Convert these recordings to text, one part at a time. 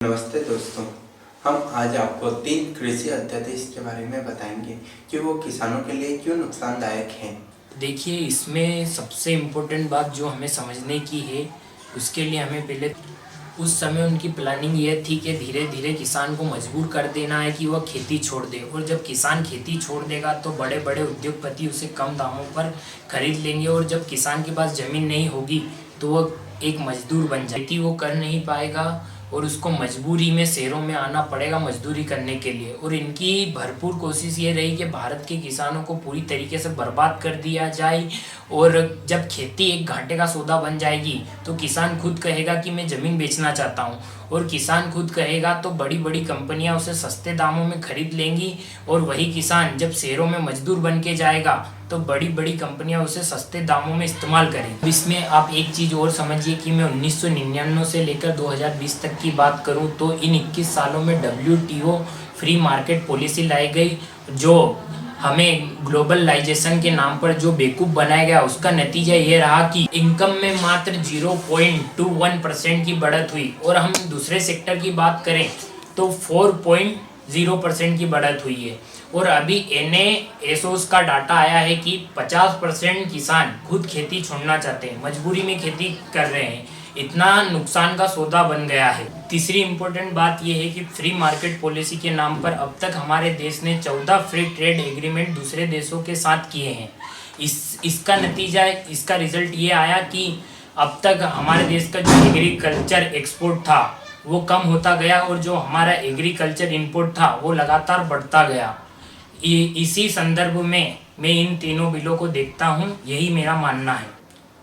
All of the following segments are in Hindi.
नमस्ते दोस्तों। हम आज आपको 3 कृषि अध्यादेश के बारे में बताएंगे कि वो किसानों के लिए क्यों नुकसानदायक हैं। देखिए, इसमें सबसे इम्पोर्टेंट बात जो हमें समझने की है, उसके लिए हमें पहले उस समय उनकी प्लानिंग ये थी कि धीरे धीरे किसान को मजबूर कर देना है कि वह खेती छोड़ दे। और जब किसान खेती छोड़ देगा तो बड़े बड़े उद्योगपति उसे कम दामों पर खरीद लेंगे, और जब किसान के पास ज़मीन नहीं होगी तो वह एक मजदूर बन जाए, खेती वो कर नहीं पाएगा और उसको मजबूरी में शहरों में आना पड़ेगा मजदूरी करने के लिए। और इनकी भरपूर कोशिश ये रही कि भारत के किसानों को पूरी तरीके से बर्बाद कर दिया जाए। और जब खेती एक घाटे का सौदा बन जाएगी तो किसान खुद कहेगा कि मैं ज़मीन बेचना चाहता हूँ, और किसान खुद कहेगा तो बड़ी बड़ी कंपनियां उसे सस्ते दामों में खरीद लेंगी। और वही किसान जब शहरों में मजदूर बन के जाएगा तो बड़ी बड़ी कंपनियां उसे सस्ते दामों में इस्तेमाल करेंगी। इसमें आप एक चीज़ और समझिए कि मैं 1999 से लेकर 2020 तक की बात करूं तो इन 21 सालों में WTO फ्री मार्केट पॉलिसी लाई गई, जो हमें ग्लोबलाइजेशन के नाम पर जो बेवकूफ़ बनाया गया, उसका नतीजा ये रहा कि इनकम में मात्र 0.21% की बढ़त हुई। और हम दूसरे सेक्टर की बात करें तो 4.0% की बढ़त हुई है। और अभी NASOS का डाटा आया है कि 50% किसान खुद खेती छोड़ना चाहते हैं, मजबूरी में खेती कर रहे हैं। इतना नुकसान का सौदा बन गया है। तीसरी इम्पोर्टेंट बात यह है कि फ्री मार्केट पॉलिसी के नाम पर अब तक हमारे देश ने 14 फ्री ट्रेड एग्रीमेंट दूसरे देशों के साथ किए हैं। इसका नतीजा, इसका रिजल्ट ये आया कि अब तक हमारे देश का जो एग्रीकल्चर एक्सपोर्ट था वो कम होता गया, और जो हमारा एग्रीकल्चर इंपोर्ट था वो लगातार बढ़ता गया। इसी संदर्भ में मैं इन तीनों बिलों को देखता हूँ, यही मेरा मानना है।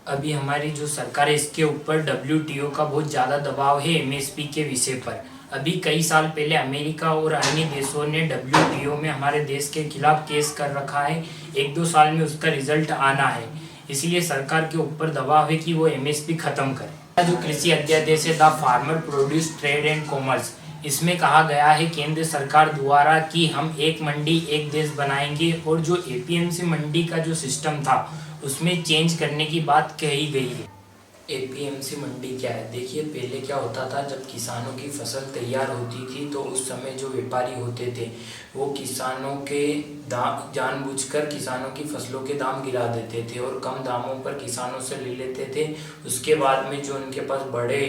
अभी हमारी जो सरकार है इसके ऊपर WTO का बहुत ज़्यादा दबाव है MSP के विषय पर। अभी कई साल पहले अमेरिका और अन्य देशों ने WTO में हमारे देश के खिलाफ केस कर रखा है। 1-2 साल में उसका रिजल्ट आना है, इसलिए सरकार के ऊपर दबाव है कि वो MSP ख़त्म करे। जो कृषि अध्यादेश है, the farmer produce trade and commerce, इसमें कहा गया है केंद्र सरकार द्वारा कि हम एक मंडी एक देश बनाएंगे, और जो APMC मंडी का जो सिस्टम था उसमें चेंज करने की बात कही गई है। APMC मंडी क्या है? देखिए, पहले क्या होता था, जब किसानों की फसल तैयार होती थी तो उस समय जो व्यापारी होते थे वो किसानों के दाम, जानबूझकर किसानों की फसलों के दाम गिरा देते थे और कम दामों पर किसानों से ले लेते थे। उसके बाद में जो उनके पास बड़े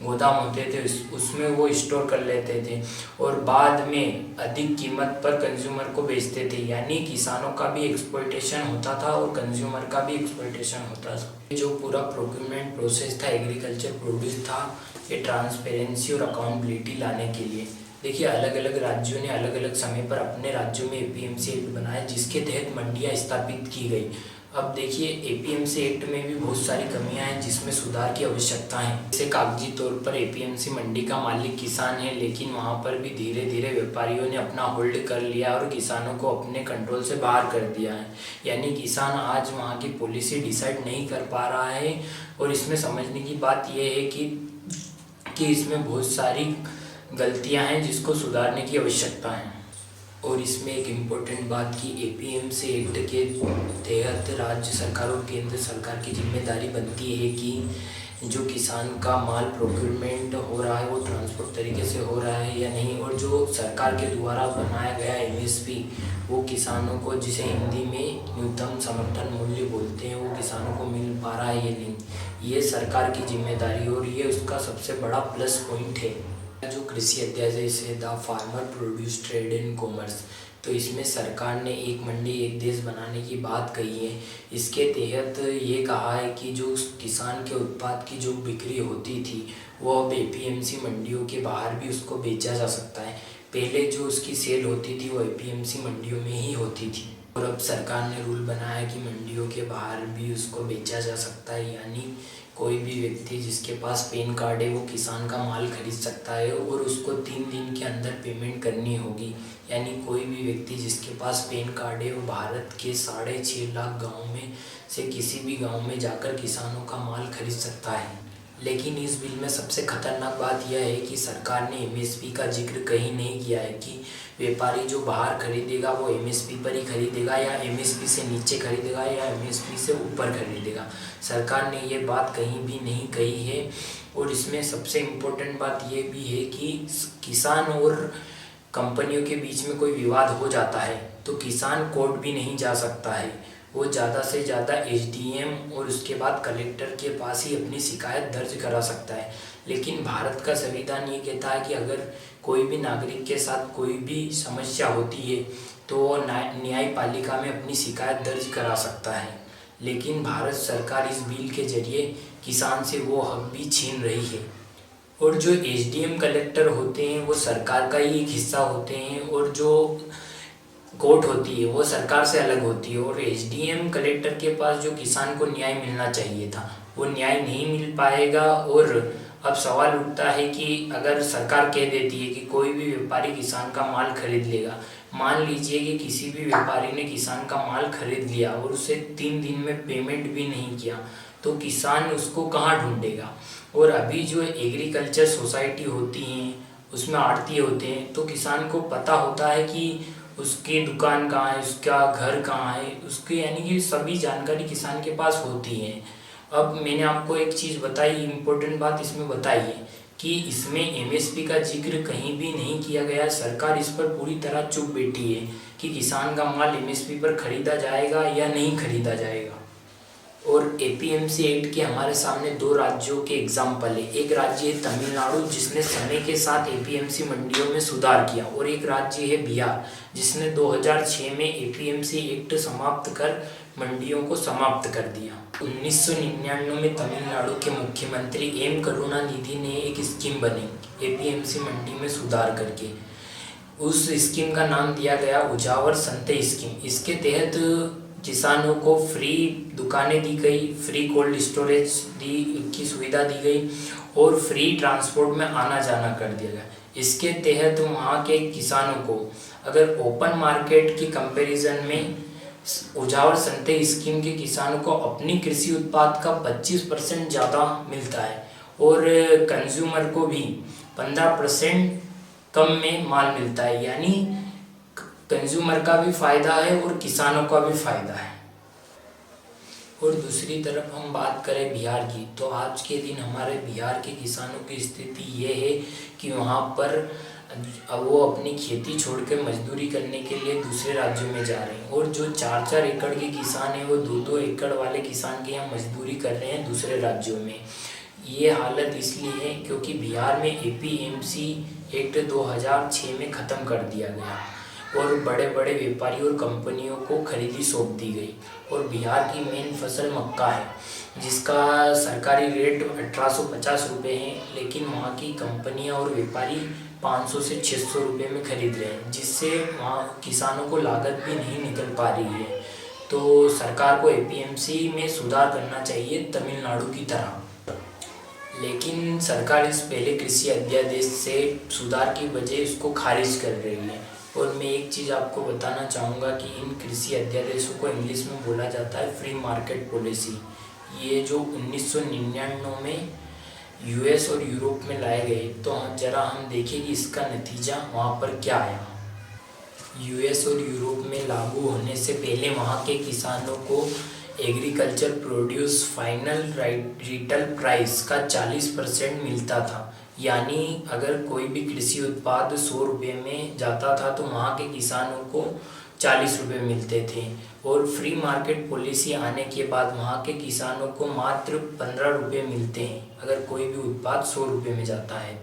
गोदाम होते थे उसमें वो स्टोर कर लेते थे, और बाद में अधिक कीमत पर कंज्यूमर को बेचते थे। यानी किसानों का भी एक्सप्लॉयटेशन होता था और कंज्यूमर का भी एक्सप्लॉयटेशन होता था। जो पूरा प्रोक्यूरमेंट प्रोसेस था एग्रीकल्चर प्रोड्यूस था, ये ट्रांसपेरेंसी और अकाउंटेबिलिटी लाने के लिए। देखिए, अलग अलग राज्यों ने अलग अलग समय पर अपने राज्यों में APMC एक्ट बनाया, जिसके तहत मंडियाँ स्थापित की गई। अब देखिए, APMC एक्ट में भी बहुत सारी कमियां हैं जिसमें सुधार की आवश्यकता है। जैसे कागजी तौर पर APMC मंडी का मालिक किसान है, लेकिन वहां पर भी धीरे धीरे व्यापारियों ने अपना होल्ड कर लिया और किसानों को अपने कंट्रोल से बाहर कर दिया है। यानी किसान आज वहां की पॉलिसी डिसाइड नहीं कर पा रहा है। और इसमें समझने की बात यह है कि इसमें बहुत सारी गलतियाँ हैं जिसको सुधारने की आवश्यकता है। और इसमें एक इम्पोर्टेंट बात कि APMC एक्ट के तहत राज्य सरकार और केंद्र सरकार की जिम्मेदारी बनती है कि जो किसान का माल प्रोक्योरमेंट हो रहा है वो ट्रांसपोर्ट तरीके से हो रहा है या नहीं, और जो सरकार के द्वारा बनाया गया MSP वो किसानों को, जिसे हिंदी में न्यूनतम समर्थन मूल्य बोलते हैं, वो किसानों को मिल पा रहा है या नहीं, ये सरकार की जिम्मेदारी और ये उसका सबसे बड़ा प्लस पॉइंट है। जो कृषि अध्यादेश है, the farmer produce trade and commerce, तो इसमें सरकार ने एक मंडी एक देश बनाने की बात कही है। इसके तहत ये कहा है कि जो किसान के उत्पाद की जो बिक्री होती थी वो अब APMC मंडियों के बाहर भी उसको बेचा जा सकता है। पहले जो उसकी सेल होती थी वो APMC मंडियों में ही होती थी, और अब सरकार ने रूल बनाया कि मंडियों के बाहर भी उसको बेचा जा सकता है। यानी कोई भी व्यक्ति जिसके पास पैन कार्ड है वो किसान का माल खरीद सकता है, और उसको 3 दिन के अंदर पेमेंट करनी होगी। यानी कोई भी व्यक्ति जिसके पास पैन कार्ड है वो भारत के 6.5 लाख गाँव में से किसी भी गाँव में जाकर किसानों का माल खरीद सकता है। लेकिन इस बिल में सबसे खतरनाक बात यह है कि सरकार ने एमएसपी का जिक्र कहीं नहीं किया है कि व्यापारी जो बाहर खरीदेगा वो एमएसपी पर ही खरीदेगा या एमएसपी से नीचे खरीदेगा या एमएसपी से ऊपर खरीदेगा। सरकार ने ये बात कहीं भी नहीं कही है। और इसमें सबसे इम्पोर्टेंट बात ये भी है कि किसान और कंपनियों के बीच में कोई विवाद हो जाता है तो किसान कोर्ट भी नहीं जा सकता है। वो ज़्यादा से ज़्यादा एसडीएम और उसके बाद कलेक्टर के पास ही अपनी शिकायत दर्ज करा सकता है। लेकिन भारत का संविधान ये कहता है कि अगर कोई भी नागरिक के साथ कोई भी समस्या होती है तो वो न्यायपालिका में अपनी शिकायत दर्ज करा सकता है। लेकिन भारत सरकार इस बिल के जरिए किसान से वो हक भी छीन रही है। और जो एसडीएम कलेक्टर होते हैं वो सरकार का ही एक हिस्सा होते हैं और जो कोर्ट होती है वो सरकार से अलग होती है। और एसडीएम कलेक्टर के पास जो किसान को न्याय मिलना चाहिए था वो न्याय नहीं मिल पाएगा। और अब सवाल उठता है कि अगर सरकार कह देती है कि कोई भी व्यापारी किसान का माल खरीद लेगा, मान लीजिए कि किसी भी व्यापारी ने किसान का माल खरीद लिया और उसे 3 दिन में पेमेंट भी नहीं किया तो किसान उसको कहाँ ढूंढेगा। और अभी जो एग्रीकल्चर सोसाइटी होती हैं उसमें आड़ती होते हैं तो किसान को पता होता है कि उसकी दुकान कहाँ है, उसका घर कहाँ है, उसकी यानी कि सभी जानकारी किसान के पास होती है। अब मैंने आपको एक चीज़ बताई, इम्पोर्टेंट बात इसमें बताई है कि इसमें एमएसपी का जिक्र कहीं भी नहीं किया गया। सरकार इस पर पूरी तरह चुप बैठी है कि किसान का माल एमएसपी पर खरीदा जाएगा या नहीं खरीदा जाएगा। और एपीएमसी एक्ट के हमारे सामने 2 राज्यों के एग्जाम्पल है। एक राज्य है तमिलनाडु जिसने समय के साथ एपीएमसी मंडियों में सुधार किया और एक राज्य है बिहार जिसने 2006 में एपीएमसी एक्ट समाप्त कर मंडियों को समाप्त कर दिया। 1999 में तमिलनाडु के मुख्यमंत्री एम करुणानिधि ने एक स्कीम बनी एपीएमसी मंडी में सुधार करके। उस स्कीम का नाम दिया गया उजावर संते स्कीम। इसके तहत किसानों को फ्री दुकानें दी गई, फ्री कोल्ड स्टोरेज की सुविधा दी गई और फ्री ट्रांसपोर्ट में आना जाना कर दिया गया। इसके तहत वहाँ के किसानों को अगर ओपन मार्केट की कंपैरिजन में उजावर संते स्कीम के किसानों को अपनी कृषि उत्पाद का 25% ज़्यादा मिलता है और कंज्यूमर को भी 15% कम में माल मिलता है। यानी कंज्यूमर का भी फ़ायदा है और किसानों का भी फ़ायदा है। और दूसरी तरफ हम बात करें बिहार की तो आज के दिन हमारे बिहार के किसानों की स्थिति ये है कि वहाँ पर वो अपनी खेती छोड़ के मजदूरी करने के लिए दूसरे राज्यों में जा रहे हैं। और जो 4-4 एकड़ के किसान हैं वो 2-2 एकड़ वाले किसान के यहाँ मजदूरी कर रहे हैं दूसरे राज्यों में। ये हालत इसलिए है क्योंकि बिहार में एपीएमसी एक्ट 2006 में ख़त्म कर दिया गया और बड़े बड़े व्यापारी और कंपनियों को खरीदी सौंप दी गई। और बिहार की मेन फसल मक्का है जिसका सरकारी रेट 1850 रुपये है, लेकिन वहाँ की कंपनियाँ और व्यापारी 500 से 600 रुपये में खरीद रहे हैं, जिससे वहाँ किसानों को लागत भी नहीं निकल पा रही है। तो सरकार को एपीएमसी में सुधार करना चाहिए तमिलनाडु की तरह। लेकिन सरकार इस पहले कृषि अध्यादेश से सुधार की बजाय इसको खारिज कर रही है। और मैं एक चीज़ आपको बताना चाहूँगा कि इन कृषि अध्यादेशों को इंग्लिश में बोला जाता है फ्री मार्केट पॉलिसी। ये जो 1999 में यूएस और यूरोप में लाए गए तो ज़रा हम देखें कि इसका नतीजा वहाँ पर क्या आया। यूएस और यूरोप में लागू होने से पहले वहाँ के किसानों को agriculture produce final retail price का 40% मिलता था। यानी अगर कोई भी कृषि उत्पाद 100 रुपये में जाता था तो वहाँ के किसानों को 40 रुपये मिलते थे। और फ्री मार्केट पॉलिसी आने के बाद वहाँ के किसानों को मात्र 15 रुपये मिलते हैं अगर कोई भी उत्पाद 100 रुपये में जाता है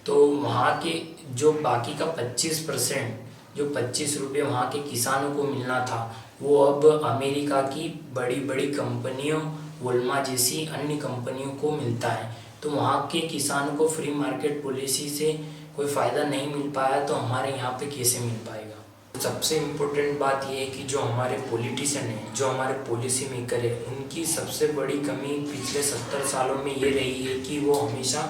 तो वहाँ के जो बाकी का 25% जो 25 रुपये वहाँ के किसानों को मिलना था वो अब अमेरिका की बड़ी बड़ी कंपनियों वोल्मा जैसी अन्य कंपनियों को मिलता है। तो वहाँ के किसानों को फ्री मार्केट पॉलिसी से कोई फ़ायदा नहीं मिल पाया तो हमारे यहाँ पे कैसे मिल पाएगा। सबसे इम्पोर्टेंट बात यह है कि जो हमारे पॉलिटिशियन हैं, जो हमारे पॉलिसी मेकर है, उनकी सबसे बड़ी कमी पिछले 70 सालों में ये रही है कि वो हमेशा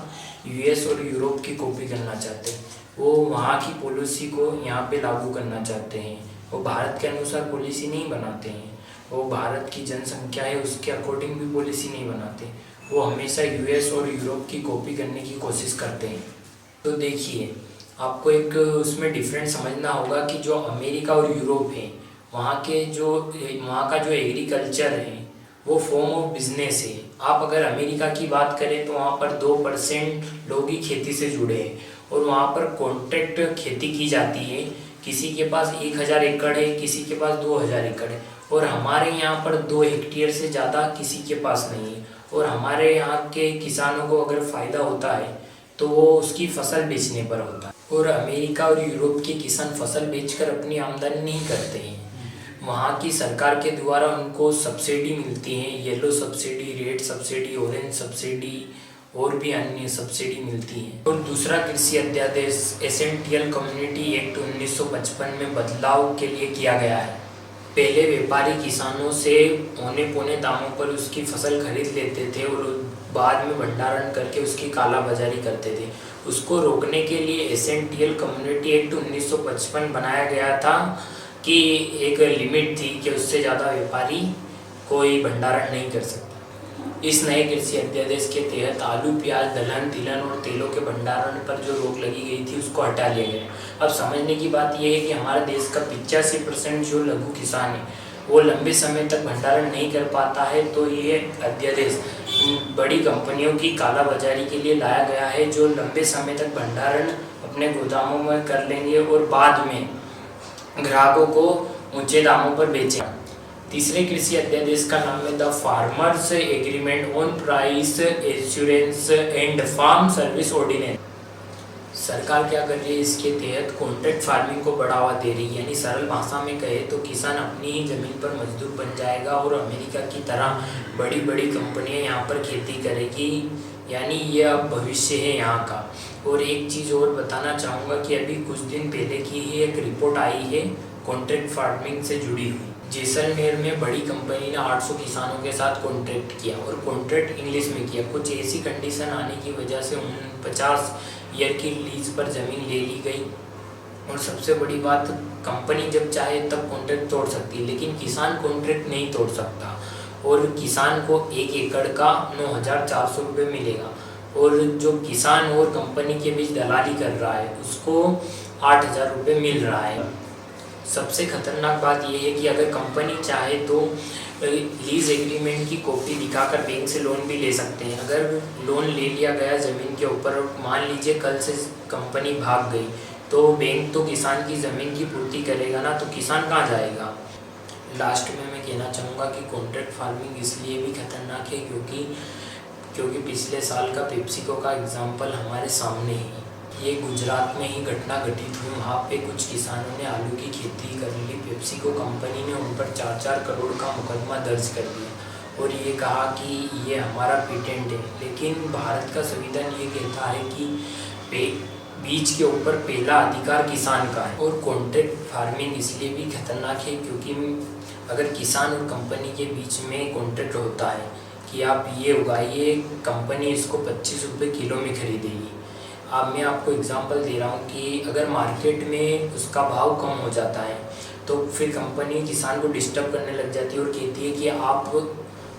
यूएस और यूरोप की कॉपी करना चाहते हैं। वो वहाँ की पॉलिसी को यहाँ पे लागू करना चाहते हैं। वो भारत के अनुसार पॉलिसी नहीं बनाते हैं। वो भारत की जनसंख्या है उसके अकॉर्डिंग भी पॉलिसी नहीं बनाते। वो हमेशा यूएस और यूरोप की कॉपी करने की कोशिश करते हैं। तो देखिए, आपको एक उसमें डिफरेंस समझना होगा कि जो अमेरिका और यूरोप है, वहाँ का जो एग्रीकल्चर है वो फॉर्म ऑफ बिजनेस है। आप अगर अमेरिका की बात करें तो वहाँ पर 2% लोग ही खेती से जुड़े हैं और वहाँ पर कॉन्ट्रैक्ट खेती की जाती है। किसी के पास 1000 एकड़ है, किसी के पास 2000 एकड़ है, और हमारे यहाँ पर 2 हेक्टेयर से ज़्यादा किसी के पास नहीं है। और हमारे यहाँ के किसानों को अगर फ़ायदा होता है तो वो उसकी फसल बेचने पर होता है। और अमेरिका और यूरोप के किसान फसल बेचकर अपनी आमदनी नहीं करते हैं, वहाँ की सरकार के द्वारा उनको सब्सिडी मिलती है, yellow subsidy, red subsidy, orange subsidy और भी अन्य सब्सिडी मिलती है। और दूसरा कृषि अध्यादेश एसेंशियल कम्युनिटी एक्ट 1955 में बदलाव के लिए किया गया है। पहले व्यापारी किसानों से औने पौने दामों पर उसकी फसल खरीद लेते थे और बाद में भंडारण करके उसकी काला बाजारी करते थे। उसको रोकने के लिए एसेंशियल कम्युनिटी एक्ट 1955 बनाया गया था कि एक लिमिट थी कि उससे ज़्यादा व्यापारी कोई भंडारण नहीं कर सकता। इस नए कृषि अध्यादेश के तहत आलू, प्याज, दलहन, तिलहन और तेलों के भंडारण पर जो रोक लगी गई थी उसको हटा लिया गया। अब समझने की बात यह है कि हमारे देश का 85% जो लघु किसान है वो लंबे समय तक भंडारण नहीं कर पाता है। तो ये अध्यादेश बड़ी कंपनियों की काला बाजारी के लिए लाया गया है, जो लंबे समय तक भंडारण अपने गोदामों में कर लेंगे और बाद में ग्राहकों को ऊंचे दामों पर बेचें। तीसरे कृषि अध्यादेश का नाम है the farmers agreement on price assurance and farm service ordinance. सरकार क्या कर रही है, इसके तहत कॉन्ट्रैक्ट फार्मिंग को बढ़ावा दे रही है। यानी सरल भाषा में कहे तो किसान अपनी ही ज़मीन पर मजदूर बन जाएगा और अमेरिका की तरह बड़ी बड़ी कंपनियां यहाँ पर खेती करेगी। यानी ये अब भविष्य है यहाँ का। और एक चीज़ और बताना चाहूँगा कि अभी कुछ दिन पहले की ही एक रिपोर्ट आई है कॉन्ट्रैक्ट फार्मिंग से जुड़ी हुई। जैसलमेर में बड़ी कंपनी ने 800 किसानों के साथ कॉन्ट्रैक्ट किया और कॉन्ट्रैक्ट इंग्लिश में किया। कुछ ऐसी कंडीशन आने की वजह से 50 ईयर की लीज पर ज़मीन ले ली गई। और सबसे बड़ी बात, कंपनी जब चाहे तब कॉन्ट्रैक्ट तोड़ सकती है, लेकिन किसान कॉन्ट्रैक्ट नहीं तोड़ सकता। और किसान को 1 एकड़ का 9400 रुपये मिलेगा और जो किसान और कंपनी के बीच दलाली कर रहा है उसको 8000 रुपये मिल रहा है। सबसे खतरनाक बात यह है कि अगर कंपनी चाहे तो लीज एग्रीमेंट की कॉपी दिखाकर बैंक से लोन भी ले सकते हैं। अगर लोन ले लिया गया ज़मीन के ऊपर, मान लीजिए कल से कंपनी भाग गई तो बैंक तो किसान की ज़मीन की पूर्ति करेगा ना, तो किसान कहाँ जाएगा। लास्ट में मैं कहना चाहूँगा कि कॉन्ट्रैक्ट फार्मिंग इसलिए भी खतरनाक है क्योंकि पिछले साल का पेप्सिको का एग्जाम्पल हमारे सामने है। ये गुजरात में ही घटना घटित हुई। वहाँ पे कुछ किसानों ने आलू की खेती कर ली। पेप्सिको कंपनी ने उन पर 4-4 करोड़ का मुकदमा दर्ज कर दिया और ये कहा कि ये हमारा पेटेंट है। लेकिन भारत का संविधान ये कहता है कि बीज के ऊपर पहला अधिकार किसान का है। और कॉन्ट्रैक्ट फार्मिंग इसलिए भी खतरनाक है क्योंकि अगर किसान और कंपनी के बीच में कॉन्ट्रैक्ट होता है कि आप ये उगाइए, कंपनी इसको 25 रुपये किलो में खरीदेगी। अब मैं आपको एग्जांपल दे रहा हूँ कि अगर मार्केट में उसका भाव कम हो जाता है तो फिर कंपनी किसान को डिस्टर्ब करने लग जाती है और कहती है कि आप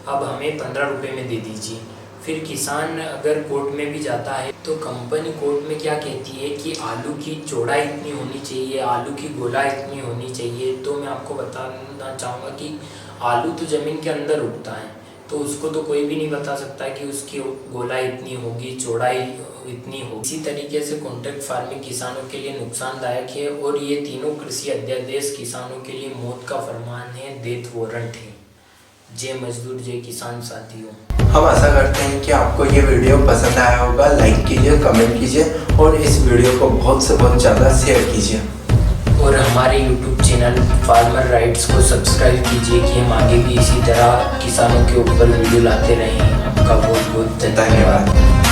अब हमें 15 रुपये में दे दीजिए। फिर किसान अगर कोर्ट में भी जाता है तो कंपनी कोर्ट में क्या कहती है कि आलू की चौड़ाई इतनी होनी चाहिए, आलू की गोलाई इतनी होनी चाहिए। तो मैं आपको बताना चाहूँगा कि आलू तो ज़मीन के अंदर उगता है, तो उसको तो कोई भी नहीं बता सकता कि उसकी गोलाई इतनी होगी, चौड़ाई इतनी होगी। इसी तरीके से कॉन्ट्रैक्ट फार्मिंग किसानों के लिए नुकसानदायक है और ये तीनों कृषि अध्यादेश किसानों के लिए मौत का फरमान है, डेथ वारंट है। जय मजदूर, जय किसान साथियों। हम आशा करते हैं कि आपको ये वीडियो पसंद आया होगा। लाइक कीजिए, कमेंट कीजिए और इस वीडियो को बहुत से बहुत ज़्यादा शेयर कीजिए। और हमारे YouTube चैनल फार्मर राइट्स को सब्सक्राइब कीजिए कि हम आगे भी इसी तरह किसानों के ऊपर वीडियो लाते रहें। आपका बहुत बहुत धन्यवाद।